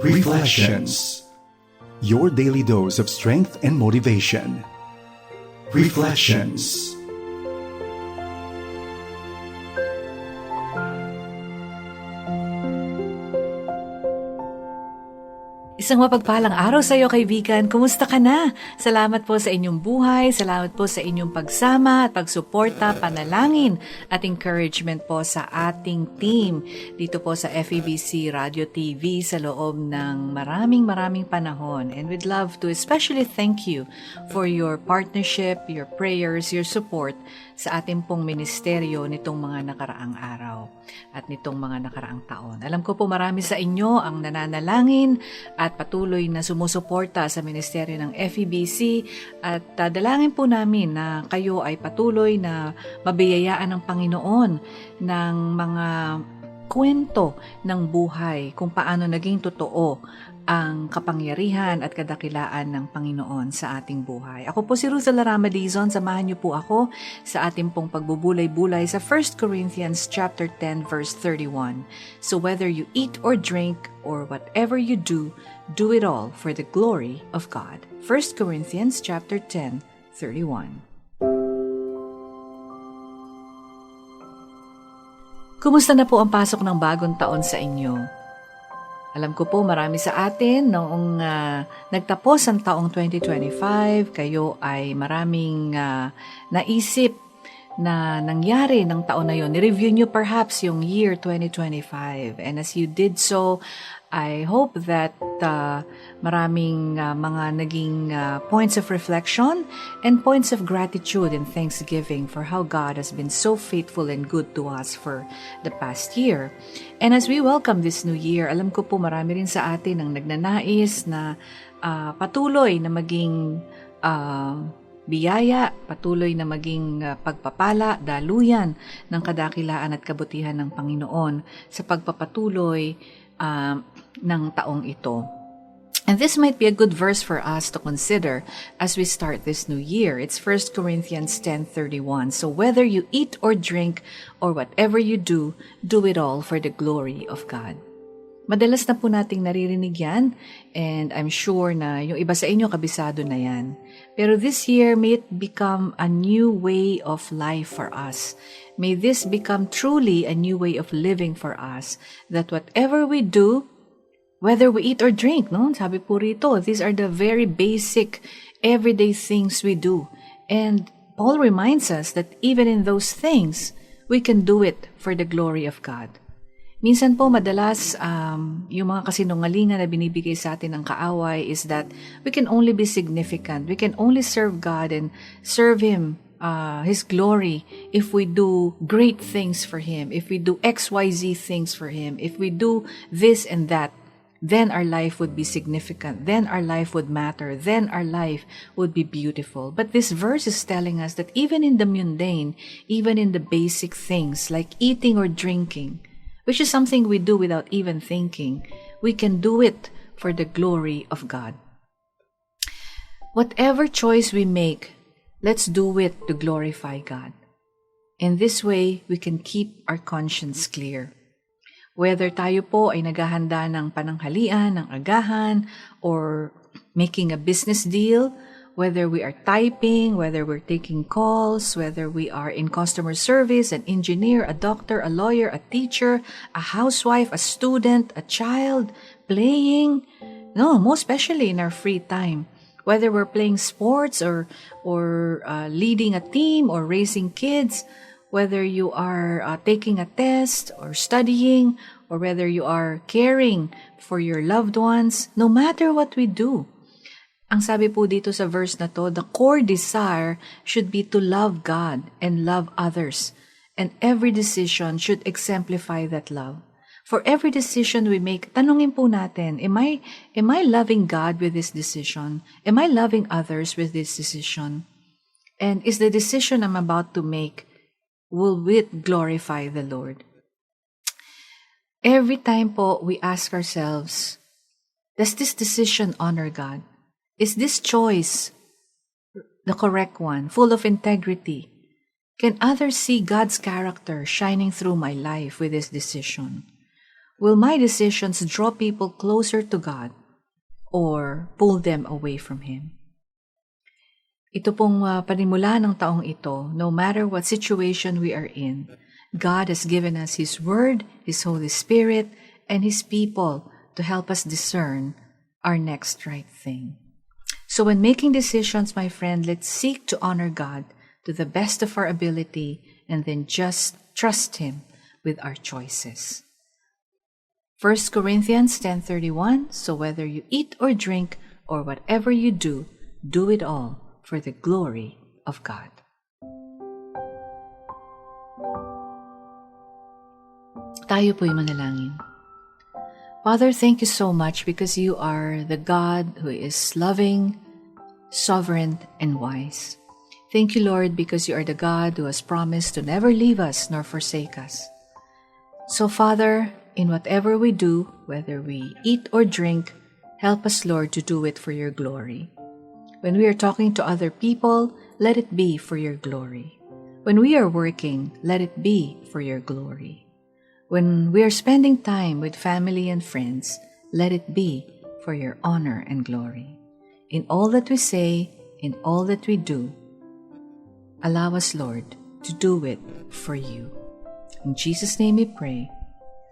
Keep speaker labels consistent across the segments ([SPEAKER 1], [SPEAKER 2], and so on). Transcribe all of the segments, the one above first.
[SPEAKER 1] Reflections. Your daily dose of strength and motivation. Reflections.
[SPEAKER 2] Isang mapagpalang araw sa iyo, kaibigan. Kumusta ka na? Salamat po sa inyong buhay, salamat po sa inyong pagsama at pagsuporta, panalangin at encouragement po sa ating team dito po sa FEBC Radio TV sa loob ng maraming panahon. And we'd love to especially thank you for your partnership, your prayers, your support sa ating pong ministeryo nitong mga nakaraang araw at nitong mga nakaraang taon. Alam ko po marami sa inyo ang nananalangin at patuloy na sumusuporta sa ministeryo ng FEBC at dalangin po namin na kayo ay patuloy na mabiyayaan ng Panginoon ng mga kwento ng buhay kung paano naging totoo ang kapangyarihan at kadakilaan ng Panginoon sa ating buhay. Ako po si Ruzela Ramadizon, samahan niyo po ako sa ating pong pagbubulay-bulay sa 1 Corinthians chapter 10 verse 31. So whether you eat or drink or whatever you do, do it all for the glory of God. 1 Corinthians chapter 10, 31. Kumusta na po ang pasok ng bagong taon sa inyo? Alam ko po marami sa atin noong nagtapos ang taong 2025, kayo ay maraming naisip na nangyari ng taon na yun. Ni-review nyo perhaps yung year 2025. And as you did so, I hope that maraming mga naging points of reflection and points of gratitude and thanksgiving for how God has been so faithful and good to us for the past year. And as we welcome this new year, alam ko po marami rin sa atin ang nagnanais na patuloy na maging biyaya, patuloy na maging pagpapala, daluyan ng kadakilaan at kabutihan ng Panginoon sa pagpapatuloy ng taong ito. And this might be a good verse for us to consider as we start this new year. It's 1 Corinthians 10:31. So whether you eat or drink or whatever you do, do it all for the glory of God. Madalas na po nating naririnig yan, and I'm sure na yung iba sa inyo kabisado na yan. Pero this year, may it become a new way of life for us. May this become truly a new way of living for us, that whatever we do, whether we eat or drink, no? Sabi po rito, these are the very basic, everyday things we do. And Paul reminds us that even in those things, we can do it for the glory of God. Minsan po, madalas, yung mga kasinungalingan na binibigay sa atin ng kaaway is that we can only be significant. We can only serve God and serve Him, His glory, if we do great things for Him, if we do XYZ things for Him, if we do this and that, then our life would be significant, then our life would matter, then our life would be beautiful. But this verse is telling us that even in the mundane, even in the basic things like eating or drinking, which is something we do without even thinking, we can do it for the glory of God. Whatever choice we make, let's do it to glorify God. In this way, we can keep our conscience clear. Whether tayo po ay naghahanda ng pananghalian, ng agahan, or making a business deal, whether we are typing, whether we're taking calls, whether we are in customer service, an engineer, a doctor, a lawyer, a teacher, a housewife, a student, a child, playing, most especially in our free time, whether we're playing sports or leading a team or raising kids, whether you are taking a test or studying, or whether you are caring for your loved ones, no matter what we do. Ang sabi po dito sa verse na to, the core desire should be to love God and love others. And every decision should exemplify that love. For every decision we make, tanungin po natin, am I loving God with this decision? Am I loving others with this decision? And is the decision I'm about to make, will it glorify the Lord? Every time po we ask ourselves, does this decision honor God? Is this choice the correct one, full of integrity? Can others see God's character shining through my life with this decision? Will my decisions draw people closer to God or pull them away from Him? Ito pong panimula ng taong ito, no matter what situation we are in, God has given us His Word, His Holy Spirit, and His people to help us discern our next right thing. So when making decisions, my friend, let's seek to honor God to the best of our ability and then just trust Him with our choices. 1 Corinthians 10:31, so whether you eat or drink or whatever you do, do it all for the glory of God. Tayo po'y manalangin. Father, thank you so much because you are the God who is loving, sovereign, and wise. Thank you, Lord, because you are the God who has promised to never leave us nor forsake us. So, Father, in whatever we do, whether we eat or drink, help us, Lord, to do it for your glory. When we are talking to other people, let it be for your glory. When we are working, let it be for your glory. When we are spending time with family and friends, let it be for your honor and glory. In all that we say, in all that we do, allow us, Lord, to do it for you. In Jesus' name we pray.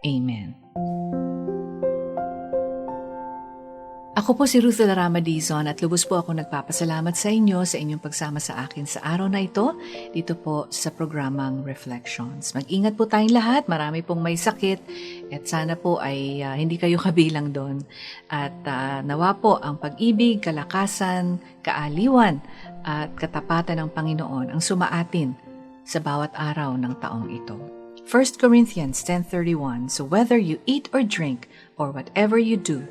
[SPEAKER 2] Amen. Ako po si Ruth Larama Dizon at lubos po ako nagpapasalamat sa inyo sa inyong pagsama sa akin sa araw na ito, dito po sa programang Reflections. Mag-ingat po tayong lahat, marami pong may sakit at sana po ay hindi kayo kabilang doon. At nawa po ang pag-ibig, kalakasan, kaaliwan at katapatan ng Panginoon ang sumaatin sa bawat araw ng taong ito. 1 Corinthians 10:31, so whether you eat or drink or whatever you do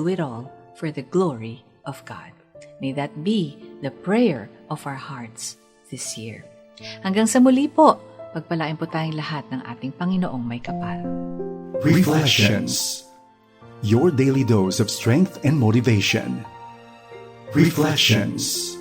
[SPEAKER 2] it all for the glory of God. May that be the prayer of our hearts this year. Hanggang sa muli po, pagpalain po tayong lahat ng ating Panginoong may kapal.
[SPEAKER 1] Reflections. Your daily dose of strength and motivation. Reflections.